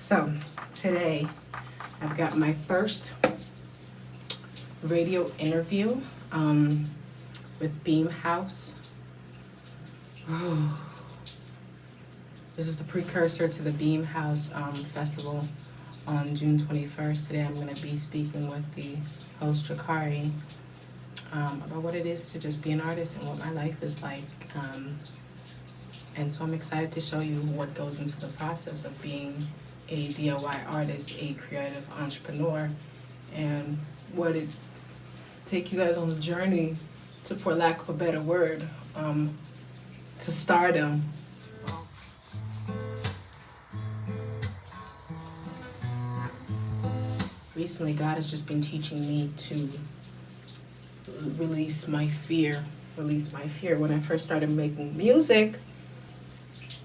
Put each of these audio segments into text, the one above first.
So today I've got my first radio interview with Beam House. This is the precursor to the Beam House Festival on June 21st. Today I'm going to be speaking with the host, Jakari, about what it is to just be an artist and what my life is like. And so I'm excited to show you what goes into the process of being a DIY artist, a creative entrepreneur, and what it take you guys on the journey to, for lack of a better word, to stardom. Recently, God has just been teaching me to release my fear. When I first started making music,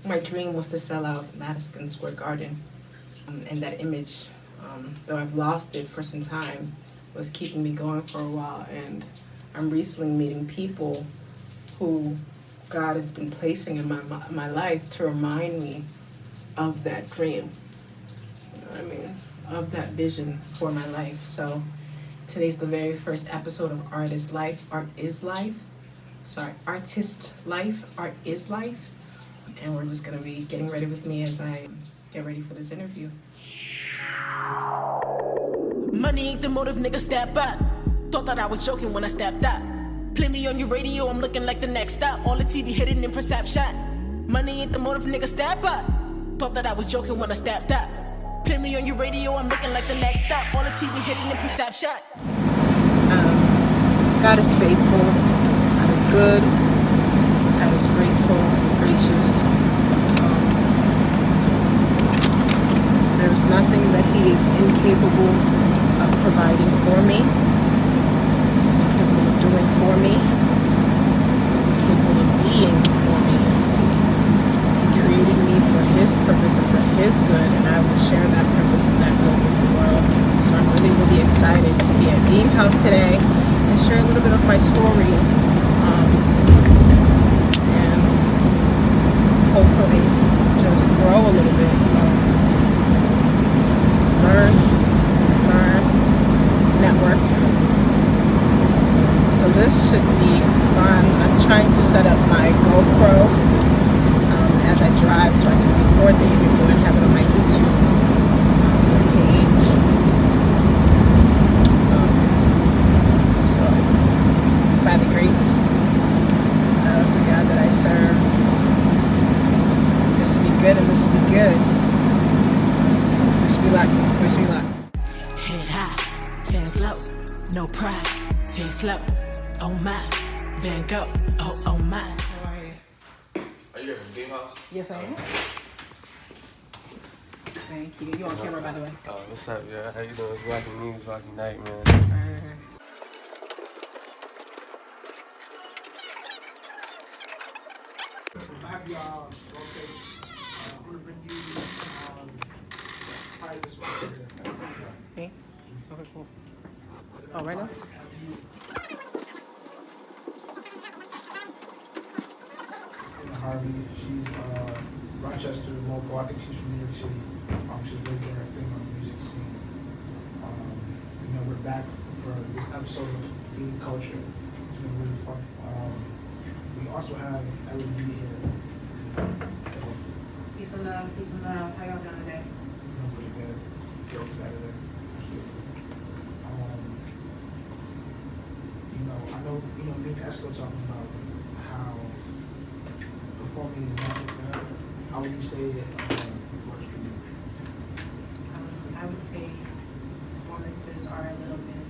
my dream was to sell out Madison Square Garden. And that image, though I've lost it for some time, was keeping me going for a while. And I'm recently meeting people who God has been placing in my life to remind me of that dream. You know what I mean? Of that vision for my life. So today's the very first episode of Artist Life, Art is Life. Artist Life, Art is Life. And we're just gonna be getting ready with me as I get ready for this interview. Money ain't the motive, nigga, step up. Thought that I was joking when I stepped up. Play me on your radio, I'm looking like the next stop. All the TV hidden in perception. Money ain't the motive, nigga, step up. Thought that I was joking when I stepped up. Play me on your radio, I'm looking like the next stop. All the TV hidden in perception. God is faithful. God is good. God is grateful, gracious. There's nothing that He is incapable of providing for me, incapable of doing for me, incapable of being for me. He created me for His purpose and for His good, and I will share that purpose and that good with the world. So I'm really, really excited to be at Beam House today and share a little bit of my story, and hopefully just grow a little bit. Learn, network. So this should be fun. I'm trying to set up my GoPro as I drive so I can record the interview and have it on my YouTube page. So, by the grace of the God that I serve, this will be good and this will be good. Wish me luck. Head high, fans low, no pride, face low, oh my, Van Gogh, oh my. How are you? Are you here from Beam House? Yes, I am. Thank you. You on camera, by the way. Oh, what's up, yeah? How you doing? It's Rocky News, Rocky Night, man. I have y'all rotate. I'm gonna bring you probably this way. Okay. Okay, cool. Oh, right now? Harvey, she's Rochester local. I think she's from New York City. She's really doing her thing on the music scene. We're back for this episode of Being Culture. It's been really fun. We also have LED here. Peace and love. How y'all doing today? Pretty good. Jokes out of there. I know, me and Esco talking about how performing is magic for her. How would you say it works for you? I would say performances are a little bit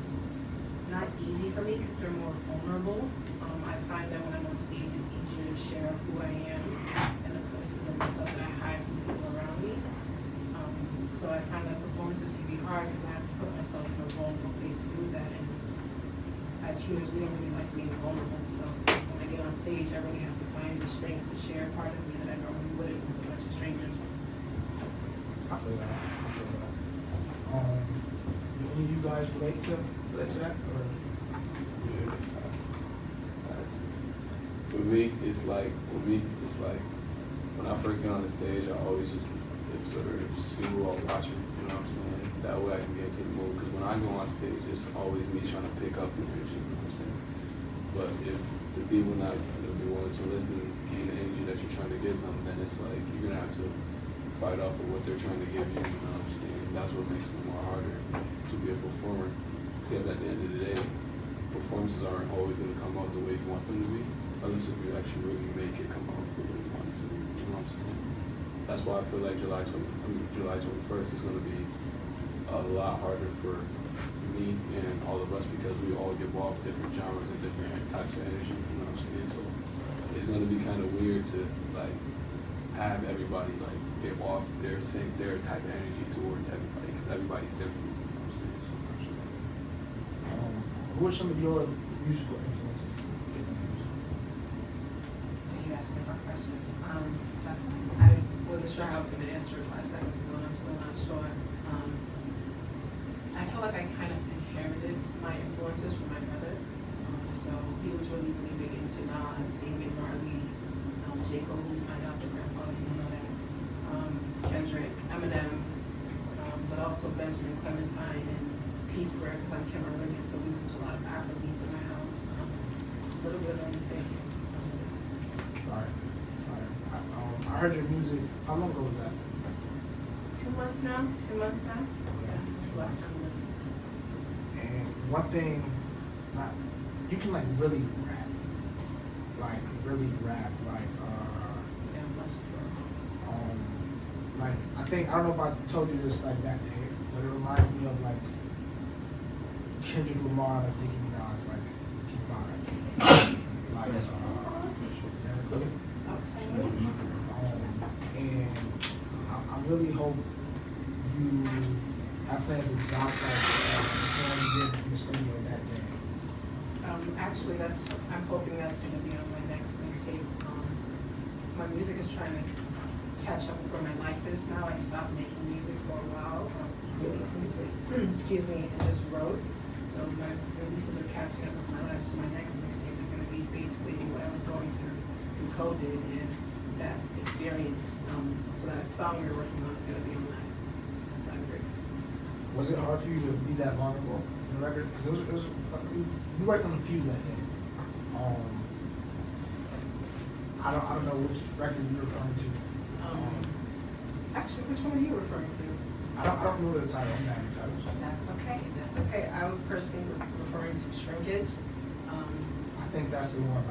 not easy for me because they're more vulnerable. I find that when I'm on stage, it's easier to share who I am and the places of myself that I hide from people around me. So I find that performances can be hard because I have to put myself in a vulnerable place to do that. And as humans, we don't really like being vulnerable. So when I get on stage, I really have to find the strength to share a part of me that I normally wouldn't with a bunch of strangers. I feel that. Do any of you guys relate to that? Or? Yeah. For me, it's like when I first get on the stage, I always just tips or just see who all watching, you know what I'm saying? That way I can get into the mood, because when I go on stage, it's always me trying to pick up the energy, you know what I'm saying? But if the people not gonna be willing to listen and gain the energy that you're trying to give them, then it's like you're gonna have to fight off of what they're trying to give you, you know what I'm saying? That's what makes it more harder to be a performer. Because at the end of the day, performances aren't always gonna come out the way you want them to be, unless if you actually really make it come out the way you want it to be, you know what I'm saying? That's why I feel like July 21st is gonna be a lot harder for me and all of us, because we all give off different genres and different types of energy, you know what I'm saying? So it's gonna be kind of weird to like have everybody like give off their type of energy towards everybody, because everybody's different, you know what I'm saying? So, who are some of your musical influences? You asked me about questions. I wasn't sure how I was going to answer it 5 seconds ago, and I'm still not sure. I feel like I kind of inherited my influences from my brother. So he was really, really big into Nas, David Marley, J. Cole, who's my adopted grandfather, you know that, Kendrick, Eminem, but also Benjamin Clementine and P Square, because I'm Cameroonian, so we listen to a lot of Afrobeats in my house. A little bit of everything. Alright. I heard your music. How long ago was that? 2 months now? 2 months now? Yeah, that's the last time we lived. And one thing, not you can like really rap, like Yeah, bless you for like I think I don't know if I told you this like that day, but it reminds me of like Kendrick Lamar, like Nicki Minaj, like keep mine, like never really. And I really hope you have plans to drop like the song you did in the studio that day. Actually, I'm hoping that's going to be on my next mixtape. My music is trying to catch up with where my life is now. I stopped making music for a while, released music, excuse me, and just wrote. So my releases are catching up with my life. So my next mixtape is going to be basically what I was going through COVID and that experience. So that song we were working on is going to be on that lyrics. Was it hard for you to be that vulnerable in the record? Because you worked on a few that day. I don't know which record you're referring to. Actually, which one are you referring to? I don't know the title. I'm not entitled. That's okay. That's okay. I was personally referring to Shrinkage. I think that's the one.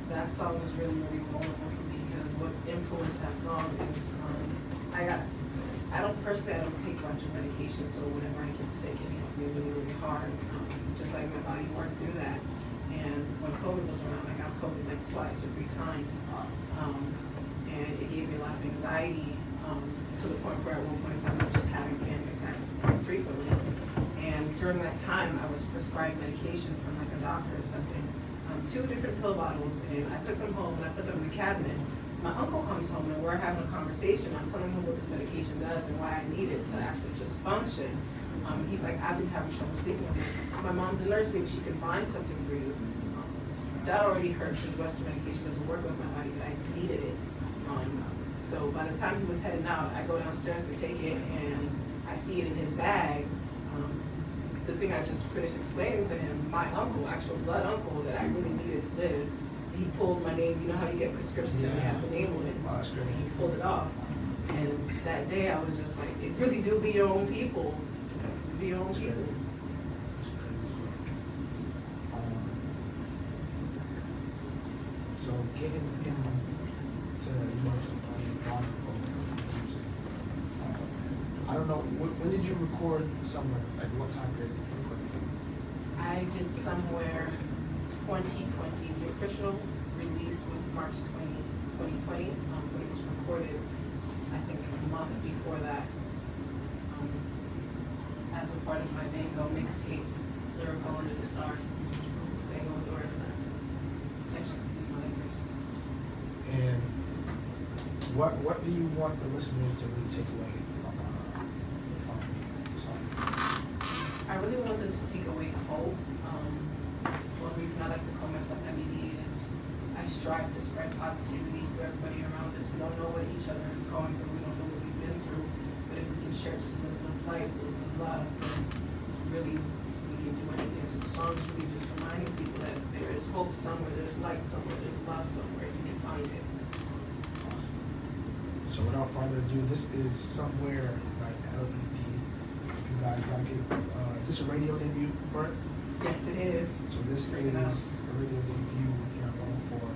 That song was really, really vulnerable for me because what influenced that song is I don't take Western medication, so whenever I get sick, it hits me really, really hard. Just like my body worked through that. And when COVID was around, I got COVID like twice or 3 times. And it gave me a lot of anxiety to the point where at one point I was just having panic attacks frequently. And during that time, I was prescribed medication from like a doctor or something. 2 different pill bottles, and I took them home and I put them in the cabinet. My uncle comes home and we're having a conversation. I'm telling him what this medication does and why I need it to actually just function. He's like, I've been having trouble sleeping. My mom's a nurse, maybe she can find something for you. That already hurts because Western medication doesn't work with my body, but I needed it. So by the time he was heading out, I go downstairs to take it and I see it in his bag. The thing I just finished explaining to him, my uncle, actual blood uncle that I really needed to live, he pulled my name. You know how you get prescriptions and they have the name on it? Oh, that's great. He pulled it off. And that day I was just like, it really do be your own people. Be your own That's people. crazy. So getting into just playing vulnerable music. I don't know, when did you record somewhere? Like what time period did you record? I did somewhere 2020. The official release was March 2020, but it was recorded, I think, a month before that as a part of my Mango mixtape, Lyrical Under the Stars. Mango Doors. Excuse my language. And what do you want the listeners to really take away from the song? I really want them to take away hope. One reason I like to call myself MED is I strive to spread positivity to everybody around us. We don't know what each other is going through. share just a little bit of light, a little bit of love, and really we can do anything. So the song's really just reminding people that there is hope somewhere, there's light somewhere, there's love somewhere, you can find it. So without further ado, this is Somewhere by LED. If you guys like it. Is this a radio debut, Bert? Yes, it is. So this is a radio debut here on 104.3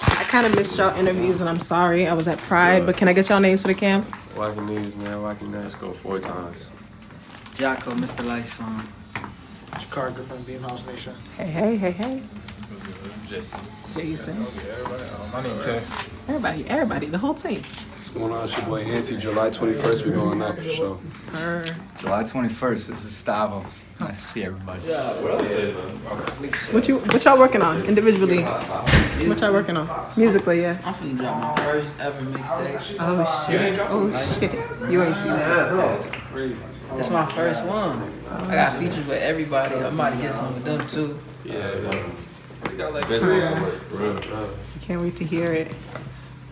I kind of missed y'all interviews and I'm sorry. I was at Pride, but can I get y'all names for the cam? Walking knees, man. Walking knees. Let's go 4 times. Jocko, Mr. Lightsong. Chicago from Beamhouse Nation. Hey. Jason. Jason. My name Ted. Everybody, the whole team. What's going on? It's your boy Auntie. July 21st, we're going out for sure. July 21st, this is Stavo. Nice to see everybody. What y'all working on individually? What y'all working on? Musically, yeah. I'm finna drop my first ever mixtape. Oh shit. You ain't seen that. It's my first one. I got features with everybody. I'm about to get some with them too. Yeah. We got like this. Can't wait to hear it.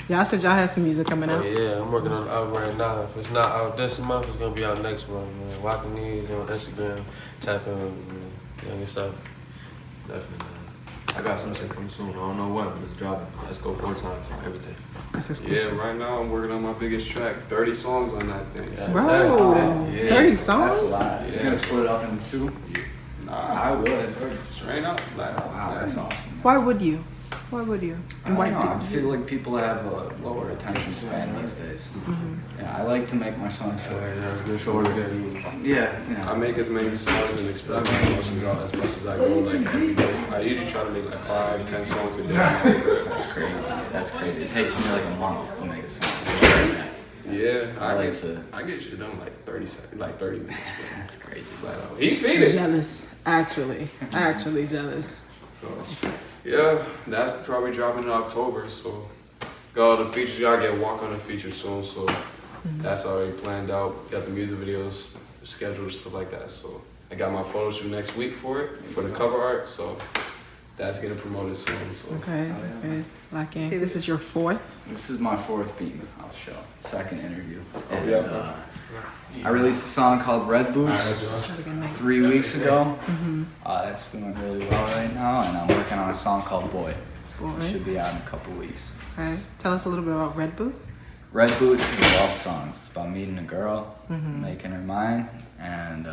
Y'all said y'all had some music coming out. Yeah, I'm working on the album right now. If it's not out this month, it's gonna be out next month, man. Walking Knees on Instagram, tap in, man. Young stuff. Definitely, man. I got some shit coming soon. I don't know when, but it's dropping. Let's go 4 times for everything. That's exclusive. Yeah, right now I'm working on my biggest track. 30 songs on that thing. So. Bro, Yeah. 30 songs? That's a lot. You're gonna split it up into 2? Nah, I would. Straight out flat. Wow, that's awesome. Why would you? And why I don't know, I did feel like people have a lower attention span these days. Yeah, I like to make my songs shorter. That's good. Shorter. Yeah, I make as many songs and express my emotions out as much as I go, like every day. I usually try to make like 5, 10 songs a day. That's crazy. That's crazy. It takes me like a month to make a song. Yeah, I get shit done like 30 seconds, like 30 minutes. That's crazy. Flat out. He's seen it. Jealous, actually jealous. So, yeah, that's probably dropping in October. So, got all the features. Gotta get walk on the feature soon. So, that's already planned out. Got the music videos scheduled, stuff like that. So, I got my photo shoot next week for the cover art. So, that's getting promoted soon. So. Okay. Lock in. See, this is your 4th? This is my 4th beat I'll show. 2nd interview. And, yeah. I released a song called Red Boots 3 weeks ago. It's doing really well right now, and I'm working on a song called Boy. It should be out in a couple weeks. Okay. Tell us a little bit about Red Booth. Red Boots is a love song. It's about meeting a girl, making her mine, and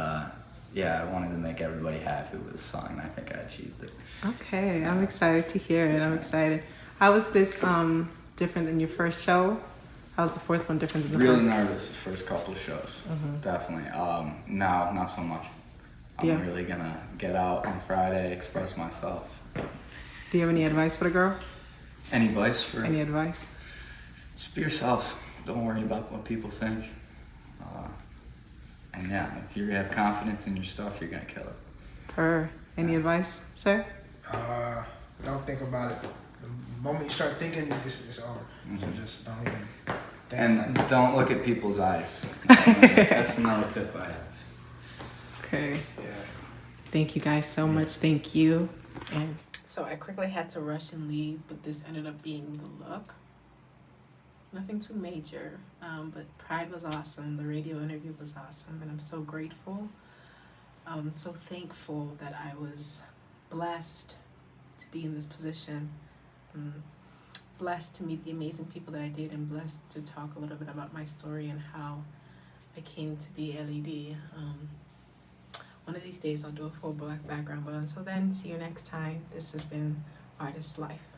yeah, I wanted to make everybody happy with the song, and I think I achieved it. Okay, I'm excited to hear it. I'm excited. How was this different than your first show? How was the 4th one different than the Really first? nervous the first couple of shows, definitely. Now, not so much. I'm really gonna get out on Friday, express myself. Do you have any advice for the girl? Any advice for? Any advice? Just be yourself. Don't worry about what people think. And yeah, if you have confidence in your stuff, you're gonna kill it. Any advice, sir? Don't think about it. The moment you start thinking, it's over. So just don't even think. And don't look at people's eyes. That's another tip I have. Okay. Yeah. Thank you guys so much. Thank you. And so I quickly had to rush and leave, but this ended up being the look. Nothing too major, but Pride was awesome. The radio interview was awesome, and I'm so grateful. I'm so thankful that I was blessed to be in this position. Blessed to meet the amazing people that I did, and blessed to talk a little bit about my story and how I came to be LED. One of these days I'll do a full black background, but until then, see you next time. This has been Artist Life.